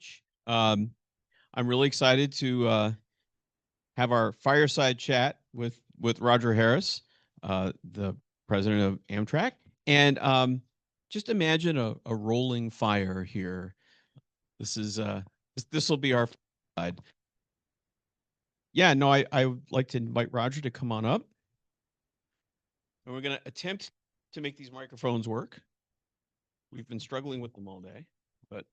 much. I'm really excited to have our fireside chat with Roger Harris, the president of Amtrak. And just imagine a rolling fire here. This will be our side. Yeah, no, I would like to invite Roger to come on up. And we're going to attempt to make these microphones work. We've been struggling with them all day, but.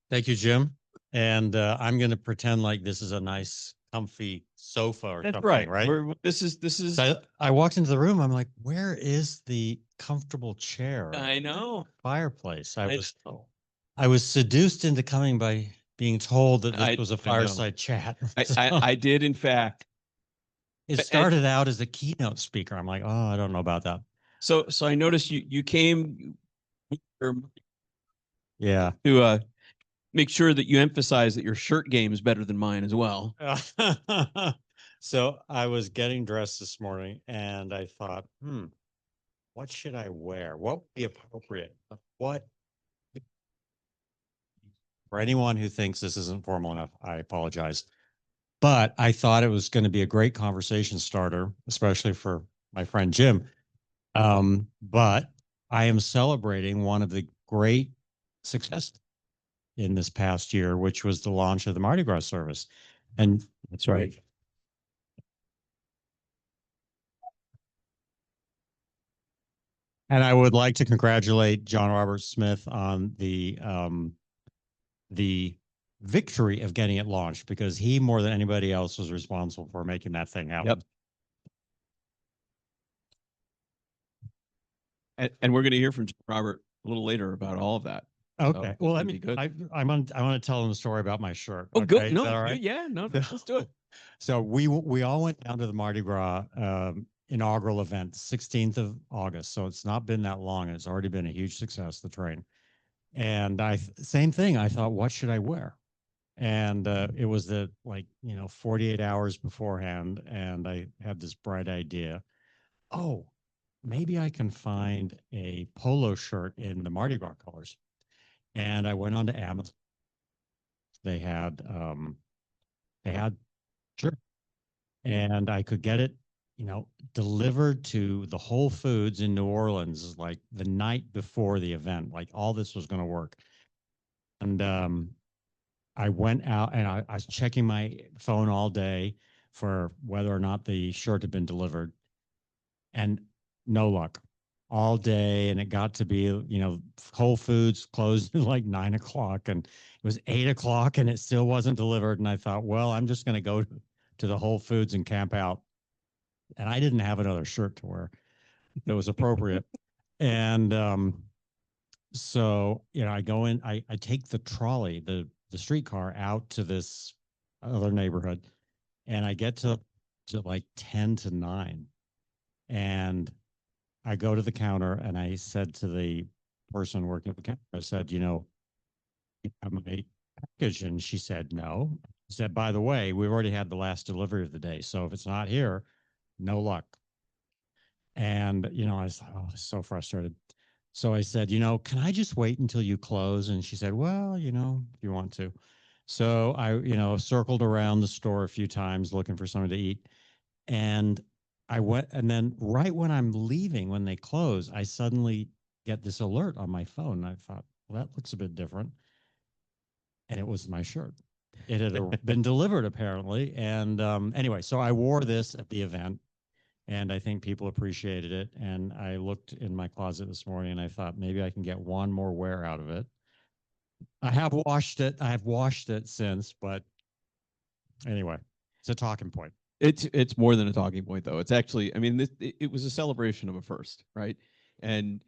Thank you, Jim. And I'm going to pretend like this is a nice, comfy sofa or That's something, right? This is. So I walked into the room. I'm like, where is the comfortable chair? I know. Fireplace. I was seduced into coming by being told that this was a fireside chat. I did, in fact. It started out as a keynote speaker. I'm like, oh, I don't know about that. So I noticed you came. Yeah. To make sure that you emphasize that your shirt game is better than mine as well. So I was getting dressed this morning and I thought, what should I wear? What would be appropriate? For anyone who thinks this isn't formal enough, I apologize. But I thought it was going to be a great conversation starter, especially for my friend Jim. But I am celebrating one of the great successes in this past year, which was the launch of the Mardi Gras service. And that's right. And I would like to congratulate John Robert Smith on the victory of getting it launched, because he, more than anybody else, was responsible for making that thing happen. Yep. And we're going to hear from Robert a little later about all of that. Okay. So, well, I mean, I want to tell him the story about my shirt. Oh, okay? Good. No, all right? Yeah, no, let's do it. So we all went down to the Mardi Gras inaugural event, 16th of August. So it's not been that long. It's already been a huge success, the train. And same thing. I thought, what should I wear? And it was 48 hours beforehand. And I had this bright idea. Oh, maybe I can find a polo shirt in the Mardi Gras colors. And I went on to Amazon. They had shirt, and I could get it, delivered to the Whole Foods in New Orleans like the night before the event. Like all this was going to work. And I went out and I was checking my phone all day for whether or not the shirt had been delivered, and no luck all day. And it got to be, Whole Foods closed at like 9 o'clock, and it was 8 o'clock and it still wasn't delivered. And I thought, well, I'm just going to go to the Whole Foods and camp out. And I didn't have another shirt to wear that was appropriate. And so, I go in, I take the trolley, the streetcar out to this other neighborhood, and I get to like 10 to 9. And I go to the counter and I said to the person working at the counter, I said, I'm a package. And she said, no. She said, by the way, we've already had the last delivery of the day. So if it's not here, no luck. And, I was so frustrated. So I said, can I just wait until you close? And she said, well, if you want to. So I, circled around the store a few times looking for something to eat. And I went, and then right when I'm leaving, when they close, I suddenly get this alert on my phone. And I thought, well, that looks a bit different. And it was my shirt. It had been delivered, apparently. And anyway, so I wore this at the event, and I think people appreciated it. And I looked in my closet this morning, and I thought maybe I can get one more wear out of it. I have washed it. I have washed it since, but anyway, it's a talking point. It's more than a talking point, though. It's actually, I mean, it was a celebration of a first, right? And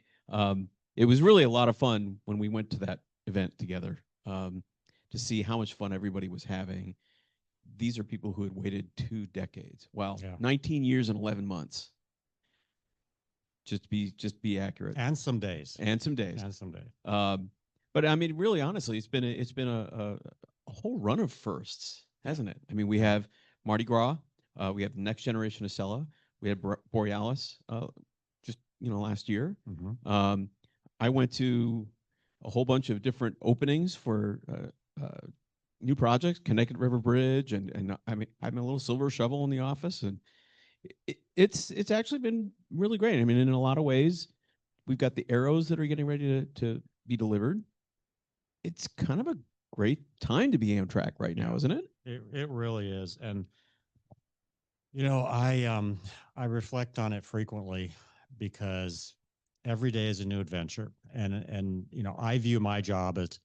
it was really a lot of fun when we went to that event together, to see how much fun everybody was having. These are people who had waited 2 decades. Wow, yeah. 19 years and 11 months. Just be accurate. And some days. But I mean, really, honestly, it's been a whole run of firsts, hasn't it? I mean, we have Mardi Gras. We have the next generation of Acela. We had Borealis just last year. Mm-hmm. I went to a whole bunch of different openings for new projects, Connecticut River Bridge, and I mean, I'm a little silver shovel in the office, and it's actually been really great. I mean, in a lot of ways, we've got the arrows that are getting ready to be delivered. It's kind of a great time to be Amtrak right now, isn't it? It really is. And I reflect on it frequently because every day is a new adventure. And I view my job as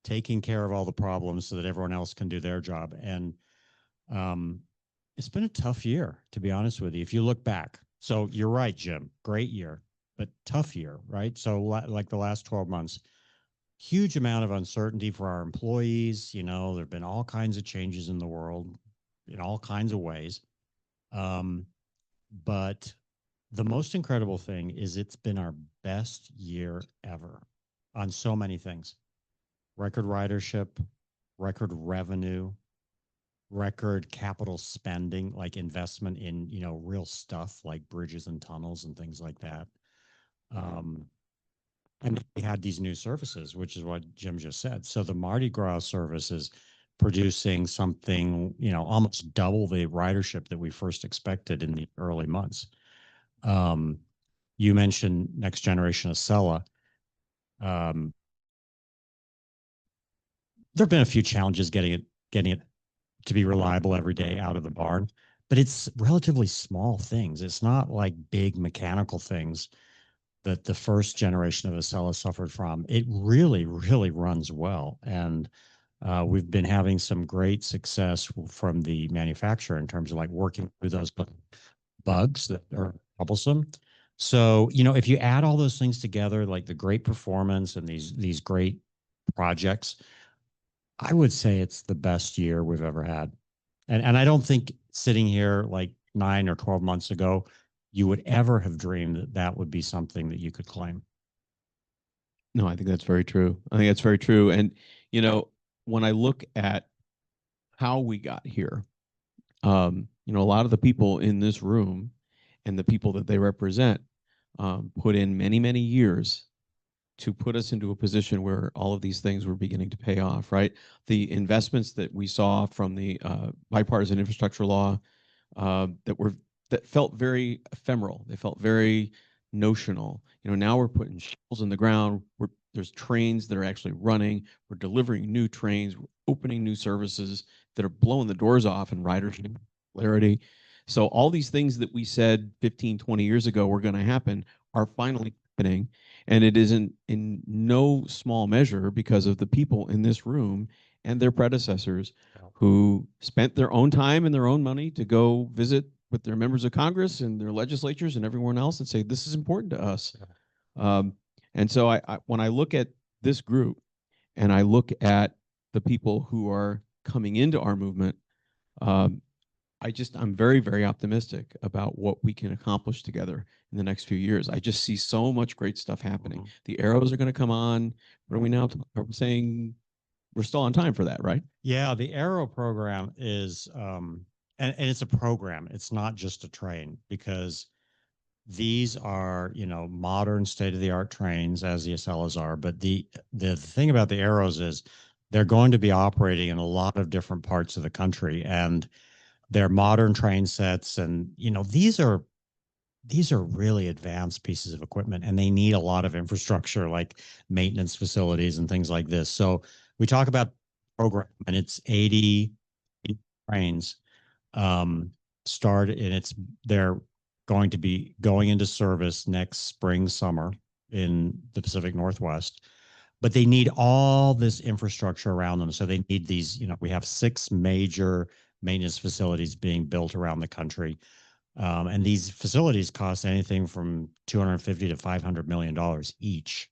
taking care of all the problems so that everyone else can do their job. And um, it's been a tough year, to be honest with you. If you look back, so you're right, Jim, great year, but tough year, right? So like the last 12 months, huge amount of uncertainty for our employees. There have been all kinds of changes in the world in all kinds of ways. But the most incredible thing is it's been our best year ever on so many things. Record ridership, record revenue, record capital spending, like investment in, real stuff like bridges and tunnels and things like that. And we had these new services, which is what Jim just said. So the Mardi Gras service is producing something, almost double the ridership that we first expected in the early months. You mentioned next generation of Acela. There have been a few challenges getting it to be reliable every day out of the barn, but it's relatively small things. It's not like big mechanical things that the first generation of Acela suffered from. It really, really runs well. And we've been having some great success from the manufacturer in terms of like working through those bugs that are troublesome. So, if you add all those things together, like the great performance and these great projects, I would say it's the best year we've ever had. And I don't think sitting here like 9 or 12 months ago, you would ever have dreamed that that would be something that you could claim. No, I think that's very true. I think that's very true. And when I look at how we got here, a lot of the people in this room and the people that they represent put in many, many years to put us into a position where all of these things were beginning to pay off, right? The investments that we saw from the bipartisan infrastructure law that felt very ephemeral. They felt very notional. Now we're putting shovels in the ground. There's trains that are actually running. We're delivering new trains. We're opening new services that are blowing the doors off and ridership clarity. So all these things that we said 15, 20 years ago were going to happen are finally happening. And it isn't in no small measure because of the people in this room and their predecessors who spent their own time and their own money to go visit with their members of Congress and their legislatures and everyone else and say, this is important to us. And so when I look at this group and I look at the people who are coming into our movement, I'm very, very optimistic about what we can accomplish together in the next few years. I just see so much great stuff happening. Mm-hmm. The arrows are going to come on. What are we now saying? We're still on time for that, right? Yeah, the Arrow program is, and it's a program. It's not just a train, because these are, modern state-of-the-art trains, as the Acelas are. But the thing about the Arrows is they're going to be operating in a lot of different parts of the country, and they're modern train sets. And these are really advanced pieces of equipment, and they need a lot of infrastructure, like maintenance facilities and things like this. So we talk about program, and it's 80 trains started, and they're going to be going into service next spring, summer in the Pacific Northwest. But they need all this infrastructure around them. So they need these, we have 6 major maintenance facilities being built around the country. And these facilities cost anything from $250 to $500 million each.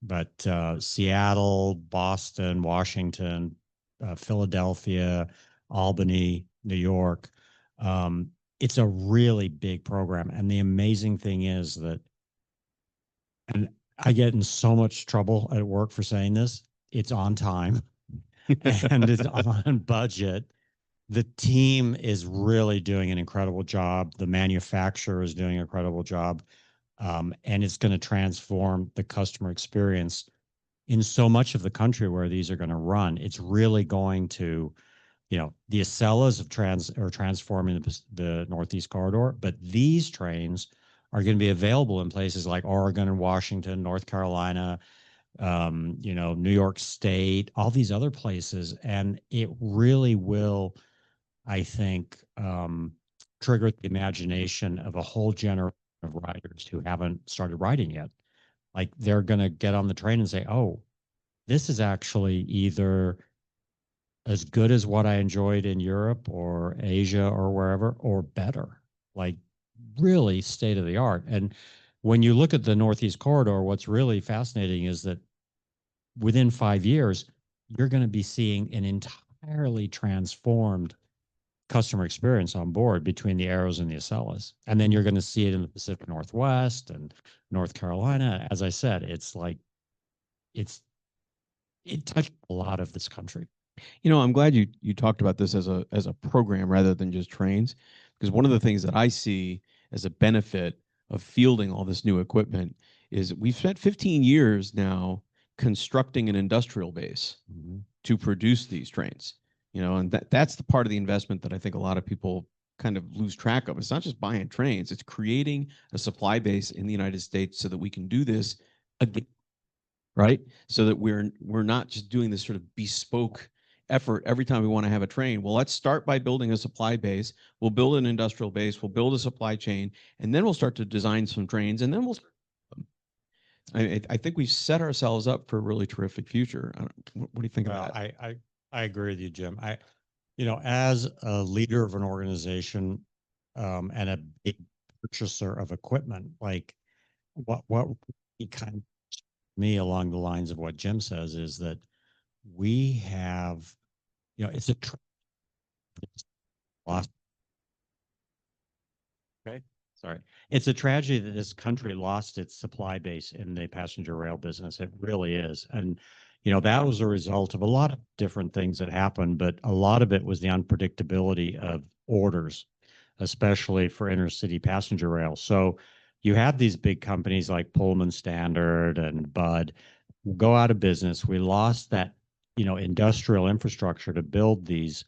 But Seattle, Boston, Washington, Philadelphia, Albany, New York, it's a really big program. And the amazing thing is that, and I get in so much trouble at work for saying this, it's on time and it's on budget. The team is really doing an incredible job. The manufacturer is doing an incredible job. And it's going to transform the customer experience in so much of the country where these are going to run, it's really going to, the Acellas are transforming the Northeast Corridor, but these trains are going to be available in places like Oregon and Washington, North Carolina, New York State, all these other places. And it really will, I think, trigger the imagination of a whole generation of riders who haven't started riding yet. Like they're going to get on the train and say, oh, this is actually either as good as what I enjoyed in Europe or Asia or wherever, or better, like really state of the art. And when you look at the Northeast Corridor, what's really fascinating is that within 5 years, you're going to be seeing an entirely transformed customer experience on board between the Arrows and the Acellas. And then you're going to see it in the Pacific Northwest and North Carolina. As I said, it's like, it touched a lot of this country. I'm glad you talked about this as a program rather than just trains, because one of the things that I see as a benefit of fielding all this new equipment is we've spent 15 years now constructing an industrial base to produce these trains. And that's the part of the investment that I think a lot of people kind of lose track of. It's not just buying trains, it's creating a supply base in the United States so that we can do this again, right? So that we're not just doing this sort of bespoke effort every time we want to have a train. Well, let's start by building a supply base. We'll build an industrial base. We'll build a supply chain, and then we'll start to design some trains, and then we'll. I think we've set ourselves up for a really terrific future. What do you think about that? I agree with you, Jim. As a leader of an organization and a big purchaser of equipment, like what kind of me along the lines of what Jim says is that we have, it's a lost. Okay, sorry. It's a tragedy that this country lost its supply base in the passenger rail business. It really is. And, that was a result of a lot of different things that happened, but a lot of it was the unpredictability of orders, especially for intercity passenger rail. So you had these big companies like Pullman Standard and Bud go out of business. We lost that, industrial infrastructure to build these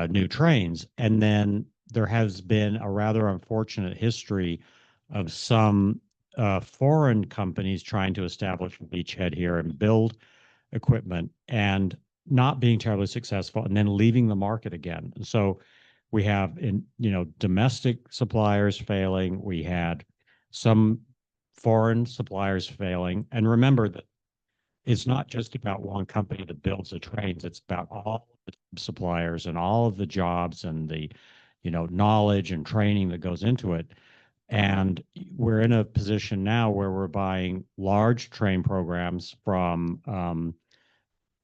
new trains. And then there has been a rather unfortunate history of some foreign companies trying to establish a beachhead here and build equipment and not being terribly successful and then leaving the market again. And so we have domestic suppliers failing. We had some foreign suppliers failing. And remember that it's not just about one company that builds the trains. It's about all the suppliers and all of the jobs and the, knowledge and training that goes into it. And we're in a position now where we're buying large train programs from,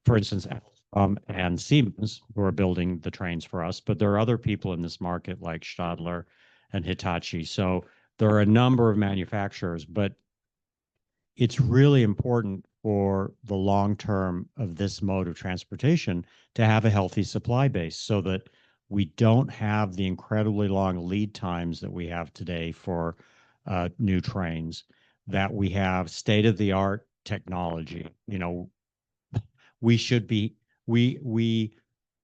for instance, and Siemens, who are building the trains for us. But there are other people in this market like Stadler and Hitachi. So there are a number of manufacturers, but it's really important for the long term of this mode of transportation to have a healthy supply base so that we don't have the incredibly long lead times that we have today for new trains, that we have state-of-the-art technology. We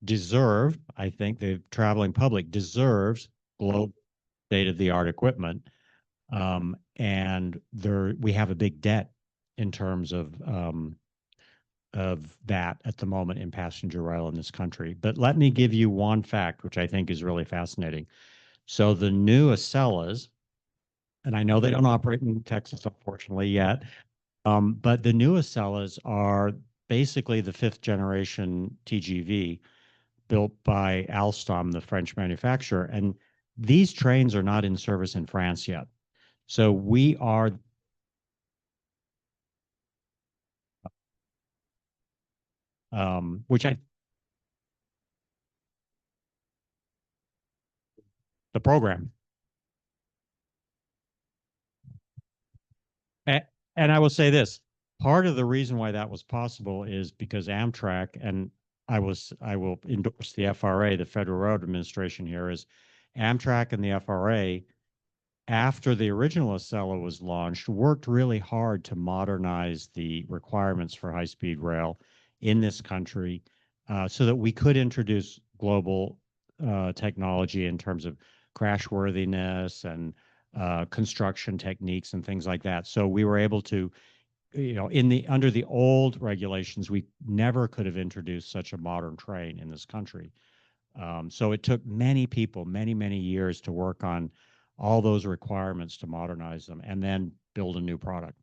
deserve, I think the traveling public deserves global state-of-the-art equipment. And we have a big debt in terms of that at the moment in passenger rail in this country. But let me give you one fact, which I think is really fascinating. So the new Acellas, and I know they don't operate in Texas, unfortunately, yet, but the new Acellas are basically the 5th generation TGV built by Alstom, the French manufacturer. And these trains are not in service in France yet. So we are which the program. And I will say this, part of the reason why that was possible is because Amtrak, and I will endorse the FRA, the Federal Road Administration here, is Amtrak and the FRA after the original Acela was launched, worked really hard to modernize the requirements for high-speed rail in this country, so that we could introduce global technology in terms of crashworthiness and construction techniques and things like that. So we were able to, in the under the old regulations, we never could have introduced such a modern train in this country. So it took many people, many years to work on all those requirements to modernize them and then build a new product.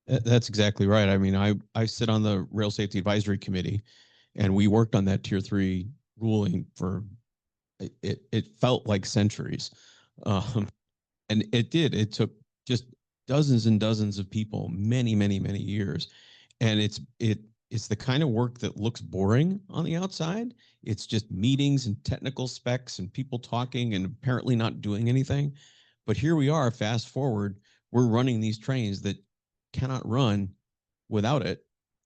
That's exactly right. I mean, I sit on the Rail Safety Advisory Committee, and we worked on that Tier 3 ruling for it felt like centuries. And it did. It took just dozens and dozens of people, many years. And it's the kind of work that looks boring on the outside. It's just meetings and technical specs and people talking and apparently not doing anything. But here we are, fast forward, we're running these trains that cannot run without it.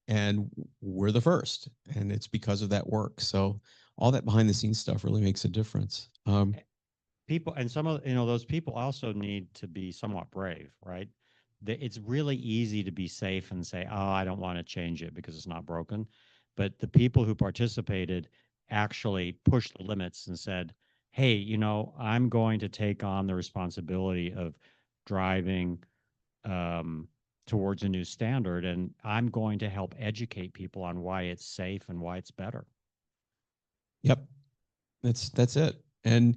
And we're the first. And it's because of that work. So all that behind the scenes stuff really makes a difference. People, and some of those people also need to be somewhat brave, right? It's really easy to be safe and say, "Oh, I don't want to change it because it's not broken," but the people who participated actually pushed the limits and said, "Hey, I'm going to take on the responsibility of driving um, towards a new standard, and I'm going to help educate people on why it's safe and why it's better." Yep, that's it. And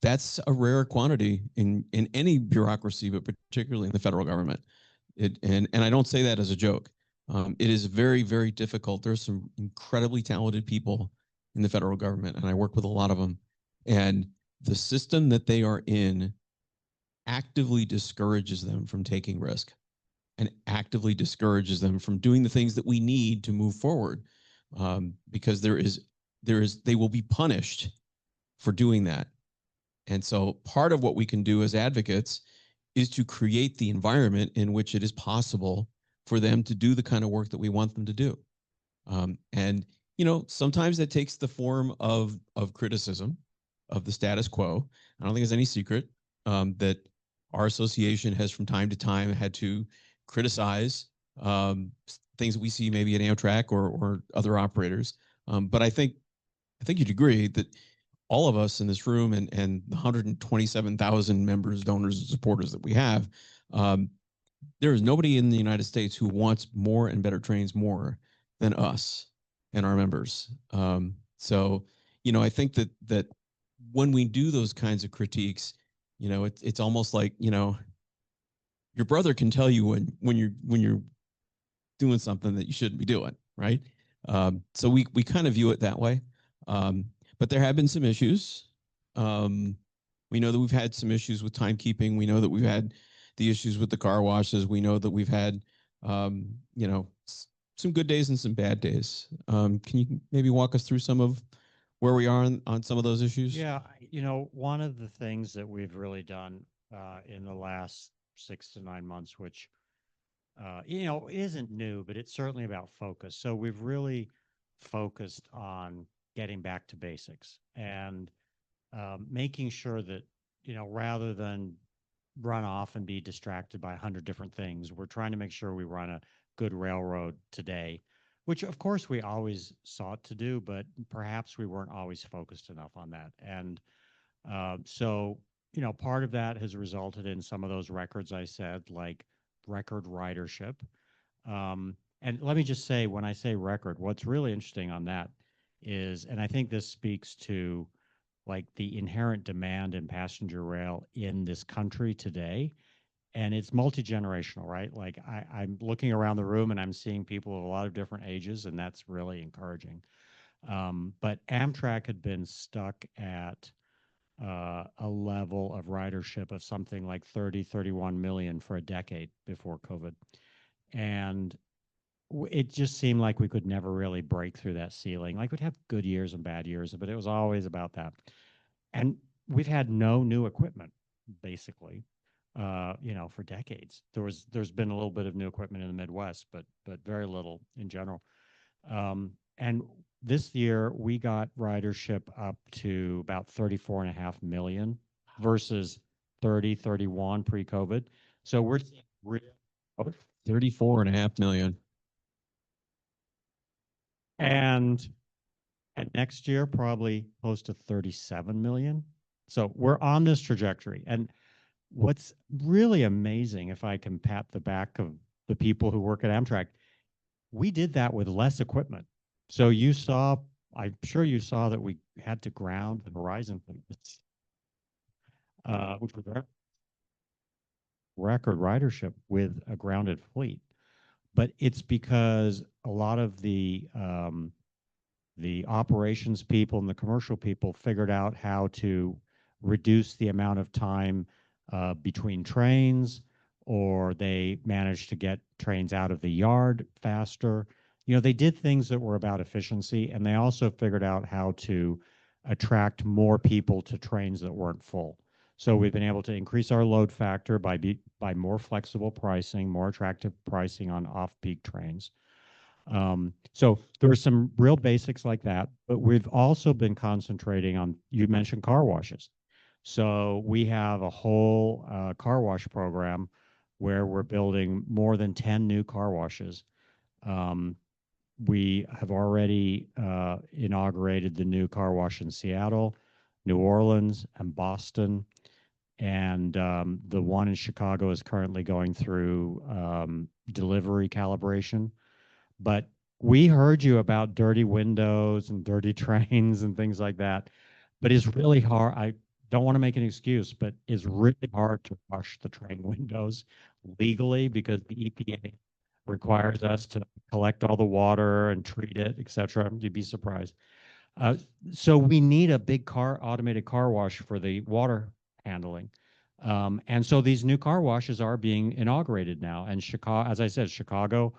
that's a rare quantity in any bureaucracy, but particularly in the federal government. And I don't say that as a joke. It is very difficult. There's some incredibly talented people in the federal government, and I work with a lot of them. And the system that they are in actively discourages them from taking risk, and actively discourages them from doing the things that we need to move forward, because they will be punished for doing that. And so part of what we can do as advocates is to create the environment in which it is possible for them to do the kind of work that we want them to do. And sometimes that takes the form of criticism of the status quo. I don't think it's any secret that our association has from time to time had to criticize things that we see maybe at Amtrak or other operators. But I think you'd agree that all of us in this room and the 127,000 members, donors, and supporters that we have, there is nobody in the United States who wants more and better trains more than us and our members. So, I think that when we do those kinds of critiques, it's almost like, your brother can tell you when you're doing something that you shouldn't be doing, right? So we kind of view it that way. But there have been some issues. We know that we've had some issues with timekeeping. We know that we've had the issues with the car washes. We know that we've had, some good days and some bad days. Can you maybe walk us through some of where we are on some of those issues? Yeah, one of the things that we've really done in the last 6 to 9 months, which isn't new, but it's certainly about focus. So we've really focused on getting back to basics and making sure that, rather than run off and be distracted by 100 different things, we're trying to make sure we run a good railroad today, which of course we always sought to do, but perhaps we weren't always focused enough on that. And so, part of that has resulted in some of those records I said, like record ridership. And let me just say, when I say record, what's really interesting on that is, and I think this speaks to like the inherent demand in passenger rail in this country today. And it's multi-generational, right? Like I'm looking around the room and I'm seeing people of a lot of different ages, and that's really encouraging. But Amtrak had been stuck at a level of ridership of something like 30, 31 million for a decade before COVID. And it just seemed like we could never really break through that ceiling. Like we'd have good years and bad years, but it was always about that. And we've had no new equipment, basically, for decades. There's been a little bit of new equipment in the Midwest, but very little in general. And this year we got ridership up to about 34.5 million versus 30, 31 pre-COVID. So we're seeing real 34.5 million. and next year probably close to 37 million. So we're on this trajectory. And what's really amazing, if I can pat the back of the people who work at Amtrak, we did that with less equipment. So you saw, I'm sure you saw that we had to ground the Horizon fleet, which was record ridership with a grounded fleet. But it's because a lot of the operations people and the commercial people figured out how to reduce the amount of time between trains, or they managed to get trains out of the yard faster. You know, they did things that were about efficiency, and they also figured out how to attract more people to trains that weren't full. So we've been able to increase our load factor by more flexible pricing, more attractive pricing on off-peak trains. So there were some real basics like that, but we've also been concentrating on, you mentioned car washes. So we have a whole car wash program where we're building more than 10 new car washes. We have already inaugurated the new car wash in Seattle, New Orleans, and Boston. And the one in Chicago is currently going through delivery calibration. But we heard you about dirty windows and dirty trains and things like that. But it's really hard. I don't want to make an excuse, but it's really hard to wash the train windows legally because the EPA requires us to collect all the water and treat it, et cetera. You'd be surprised. Uh, so we need a big automated car wash for the water handling. And so these new car washes are being inaugurated now. And Chicago, as I said, Chicago,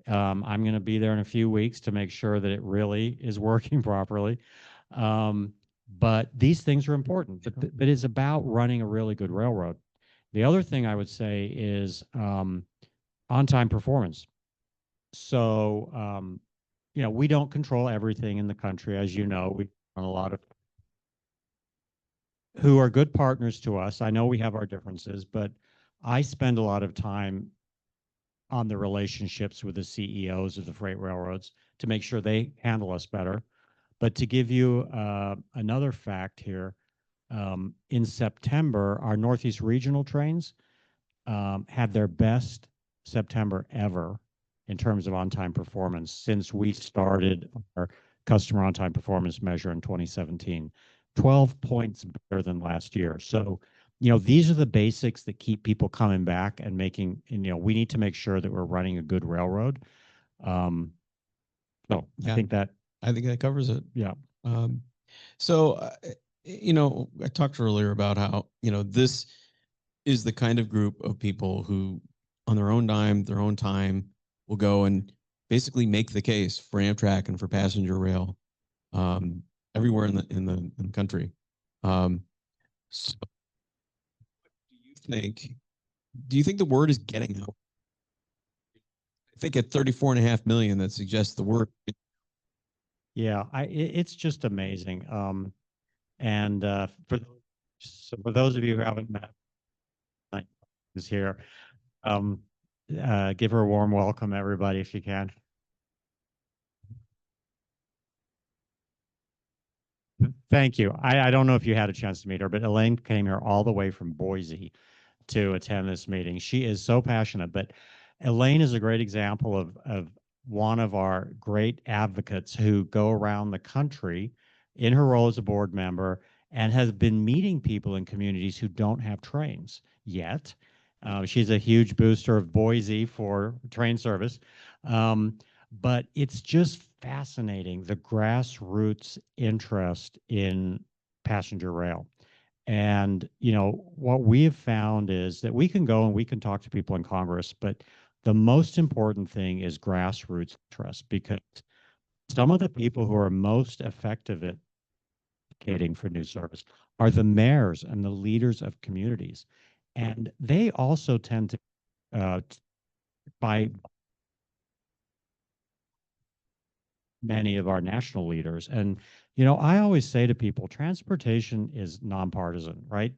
I'm going to be there in a few weeks to make sure that it really is working properly. But these things are important, but it's about running a really good railroad. The other thing I would say is on-time performance. So, you know, we don't control everything in the country. As you know, we run a lot of who are good partners to us. I know we have our differences, but I spend a lot of time on the relationships with the CEOs of the freight railroads to make sure they handle us better. But to give you another fact here, in September, our Northeast Regional trains had their best September ever in terms of on-time performance since we started our customer on-time performance measure in 2017, 12 points better than last year. So, you know, these are the basics that keep people coming back and making, and, you know, we need to make sure that we're running a good railroad. So Yeah. I think that covers it. Yeah. So, you know, I talked earlier about how, you know, this is the kind of group of people who, on their own dime, their own time, will go and basically make the case for Amtrak and for passenger rail everywhere in the country. So do you think the word is getting out? I think at 34.5 million, that suggests the word. Yeah, it's just amazing. And for those of you who haven't met, is here. Give her a warm welcome, everybody, if you can. Thank you. I don't know if you had a chance to meet her, but Elaine came here all the way from Boise to attend this meeting. She is so passionate, but Elaine is a great example of one of our great advocates who go around the country in her role as a board member and has been meeting people in communities who don't have trains yet. She's a huge booster of Boise for train service. But it's just fascinating, the grassroots interest in passenger rail. And, you know, what we have found is that we can go and we can talk to people in Congress, but the most important thing is grassroots interest, because some of the people who are most effective at advocating for new service are the mayors and the leaders of communities. And they also tend to, by many of our national leaders. And, you know, I always say to people, transportation is nonpartisan, right?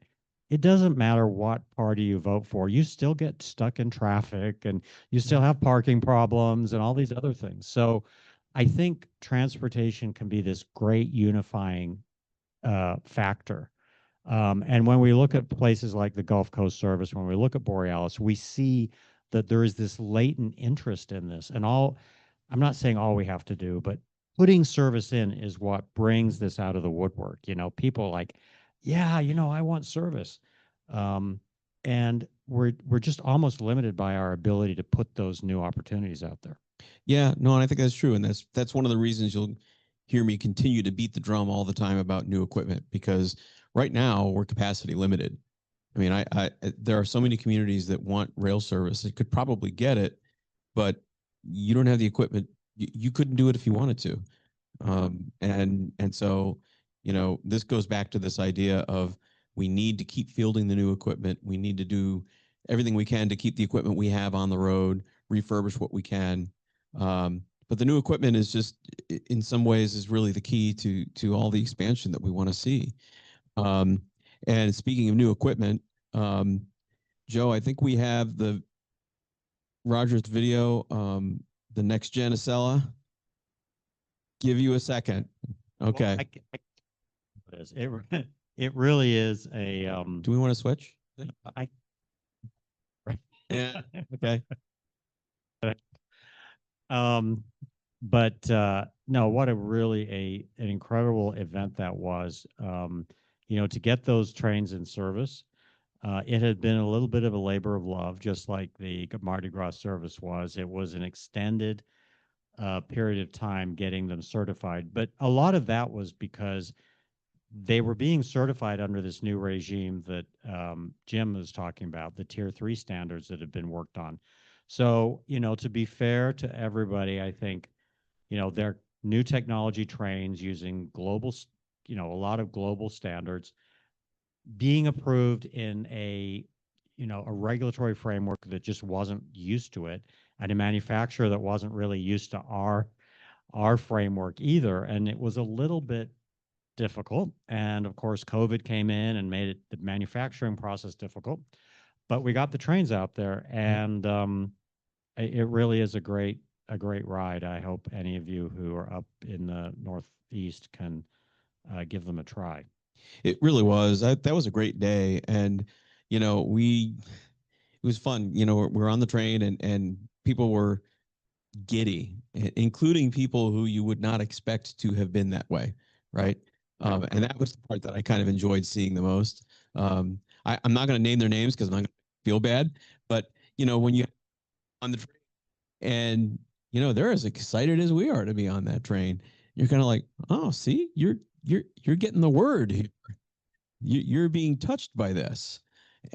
it doesn't matter what party you vote for, you still get stuck in traffic and you still have parking problems and all these other things. So I think transportation can be this great unifying factor. And when we look at places like the Gulf Coast Service, when we look at Borealis, we see that there is this latent interest in this. And I'm not saying all we have to do, but putting service in is what brings this out of the woodwork. People like, yeah, I want service. Um, and we're just almost limited by our ability to put those new opportunities out there. Yeah, no, and I think that's true, and that's one of the reasons you'll hear me continue to beat the drum all the time about new equipment, because right now we're capacity limited. I mean, I there are so many communities that want rail service that could probably get it, but you don't have the equipment. You couldn't do it if you wanted to, and so this goes back to this idea of we need to keep fielding the new equipment. We need to do everything we can to keep the equipment we have on the road, refurbish what we can. But the new equipment is just, in some ways, is really the key to all the expansion that we want to see. And speaking of new equipment, Joe, I think we have Roger's video, the next gen Acela. Give you a second. Okay. Well, it really is a. Do we want to switch? Yeah. Okay. But no, what a really an incredible event that was. To get those trains in service, it had been a little bit of a labor of love, just like the Mardi Gras service was. It was an extended period of time getting them certified, but a lot of that was because they were being certified under this new regime that Jim was talking about, the Tier 3 standards that have been worked on. So, to be fair to everybody, I think, they're new technology trains using global, a lot of global standards being approved in a regulatory framework that just wasn't used to it, and a manufacturer that wasn't really used to our framework either. And it was a little bit difficult. And of course, COVID came in and made the manufacturing process difficult. But we got the trains out there, and it really is a great ride. I hope any of you who are up in the Northeast can give them a try. It really was. That was a great day, and it was fun. We're on the train, and people were giddy, including people who you would not expect to have been that way, right? And that was the part that I kind of enjoyed seeing the most. I'm not going to name their names because I'm not going to feel bad, but when you on the train and they're as excited as we are to be on that train, you're kind of like, oh, see, you're getting the word here. You're being touched by this,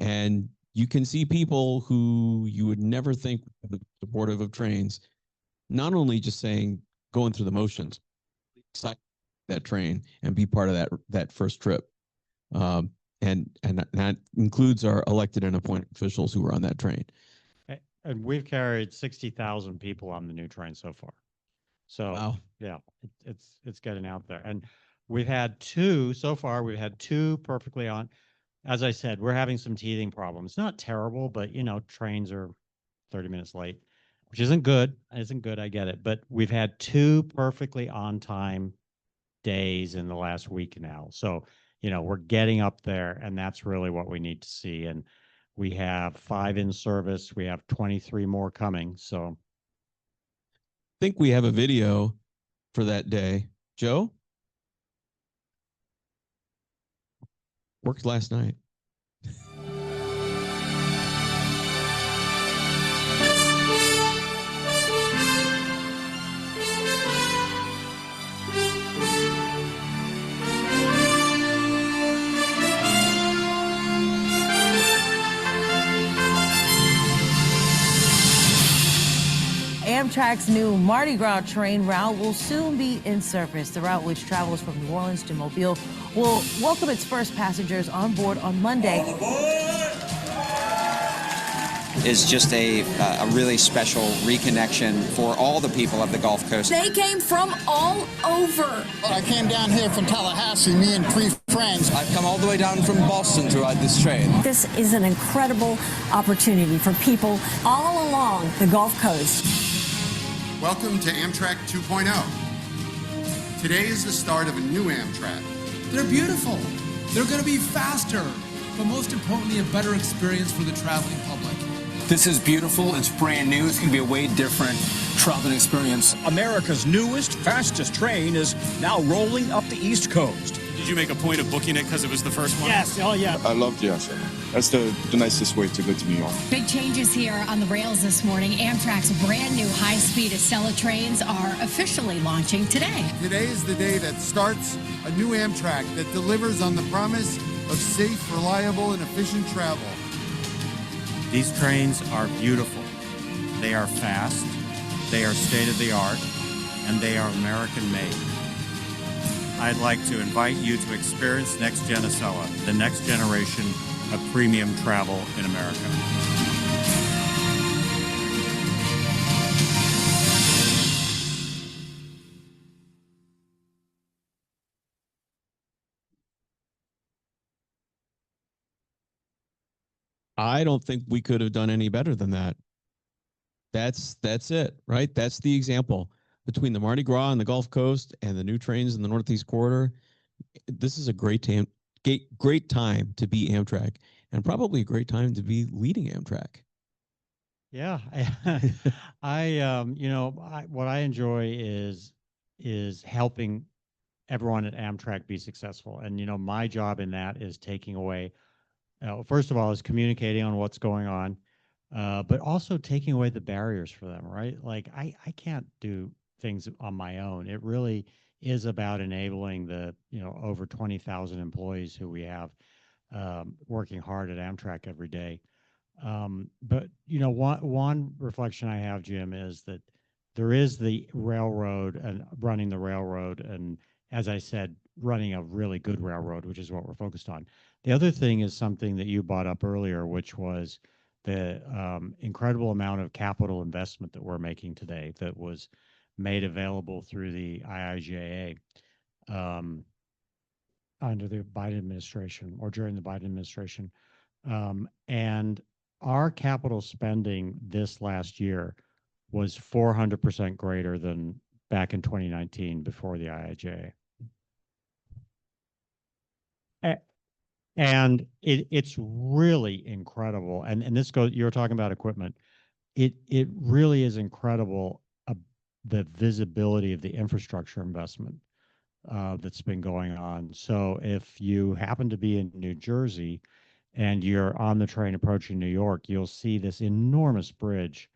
and you can see people who you would never think were supportive of trains, not only just saying going through the motions, excited that train and be part of that first trip, and that includes our elected and appointed officials who were on that train. And we've carried 60,000 people on the new train so far. So wow. Yeah, it's getting out there. And we've had two perfectly on. As I said, we're having some teething problems. Not terrible, but trains are 30 minutes late, which isn't good. I get it. But we've had two perfectly on time days in the last week now. So, we're getting up there, and that's really what we need to see. And we have 5 in service. We have 23 more coming. So I think we have a video for that day. Joe? Worked last night. Amtrak's new Mardi Gras train route will soon be in service. The route, which travels from New Orleans to Mobile, will welcome its first passengers on board on Monday. is just a really special reconnection for all the people of the Gulf Coast. They came from all over. I came down here from Tallahassee, me and 3 friends. I've come all the way down from Boston to ride this train. This is an incredible opportunity for people all along the Gulf Coast. Welcome to Amtrak 2.0. Today is the start of a new Amtrak. They're beautiful. They're going to be faster, but most importantly, a better experience for the traveling public. This is beautiful. It's brand new. It's going to be a way different traveling experience. America's newest, fastest train is now rolling up the East Coast. Did you make a point of booking it because it was the first one? Yes, oh yeah. I love the answer. That's the nicest way to go to New York. Big changes here on the rails this morning. Amtrak's brand new high-speed Acela trains are officially launching today. Today is the day that starts a new Amtrak that delivers on the promise of safe, reliable, and efficient travel. These trains are beautiful. They are fast, they are state-of-the-art, and they are American-made. I'd like to invite you to experience Next Gen Acela, the next generation of premium travel in America. I don't think we could have done any better than that. That's it, right? That's the example. Between the Mardi Gras and the Gulf Coast and the new trains in the Northeast Corridor, this is a great time to be Amtrak, and probably a great time to be leading Amtrak. Yeah, what I enjoy is helping everyone at Amtrak be successful, and my job in that is taking away. First of all, is communicating on what's going on, but also taking away the barriers for them. Right, like I can't do things on my own. It really is about enabling the over 20,000 employees who we have working hard at Amtrak every day. But one reflection I have, Jim, is that there is the railroad and running the railroad, and as I said, running a really good railroad, which is what we're focused on. The other thing is something that you brought up earlier, which was the incredible amount of capital investment that we're making today that was made available through the IIJA under the Biden administration or during the Biden administration. And our capital spending this last year was 400% greater than back in 2019 before the IIJA. And it's really incredible. And this goes, you're talking about equipment. It really is incredible, the visibility of the infrastructure investment that's been going on. So if you happen to be in New Jersey and you're on the train approaching New York, you'll see this enormous bridge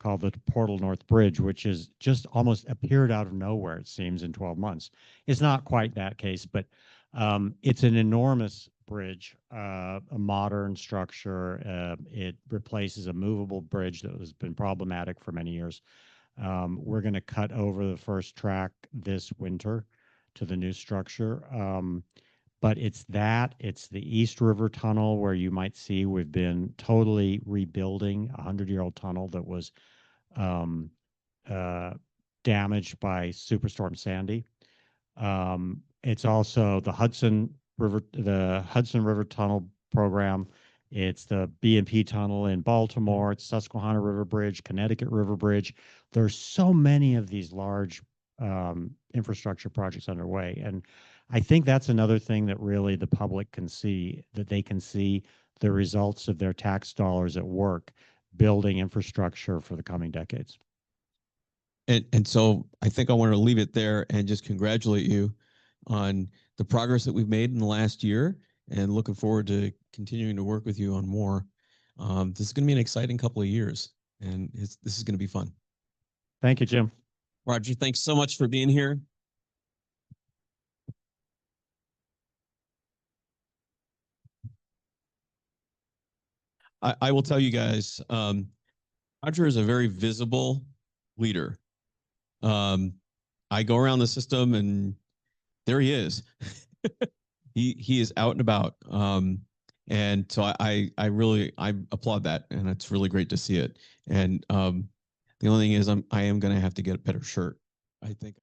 called the Portal North Bridge, which is just almost appeared out of nowhere, it seems, in 12 months. It's not quite that case, but it's an enormous bridge, a modern structure. It replaces a movable bridge that has been problematic for many years. We're going to cut over the first track this winter to the new structure. But it's the East River Tunnel, where you might see we've been totally rebuilding a 100-year-old tunnel that was damaged by Superstorm Sandy. It's also the Hudson River Tunnel program. It's the B&P Tunnel in Baltimore. It's Susquehanna River Bridge, Connecticut River Bridge. There's so many of these large infrastructure projects underway. And I think that's another thing that really the public can see, that they can see the results of their tax dollars at work building infrastructure for the coming decades. And so I think I want to leave it there and just congratulate you on the progress that we've made in the last year, and looking forward to continuing to work with you on more. This is going to be an exciting couple of years, and this is going to be fun. Thank you, Jim. Roger, thanks so much for being here. I will tell you guys, Roger is a very visible leader. I go around the system and there he is. He is out and about. And so I applaud that, and it's really great to see it. And the only thing is I am going to have to get a better shirt, I think.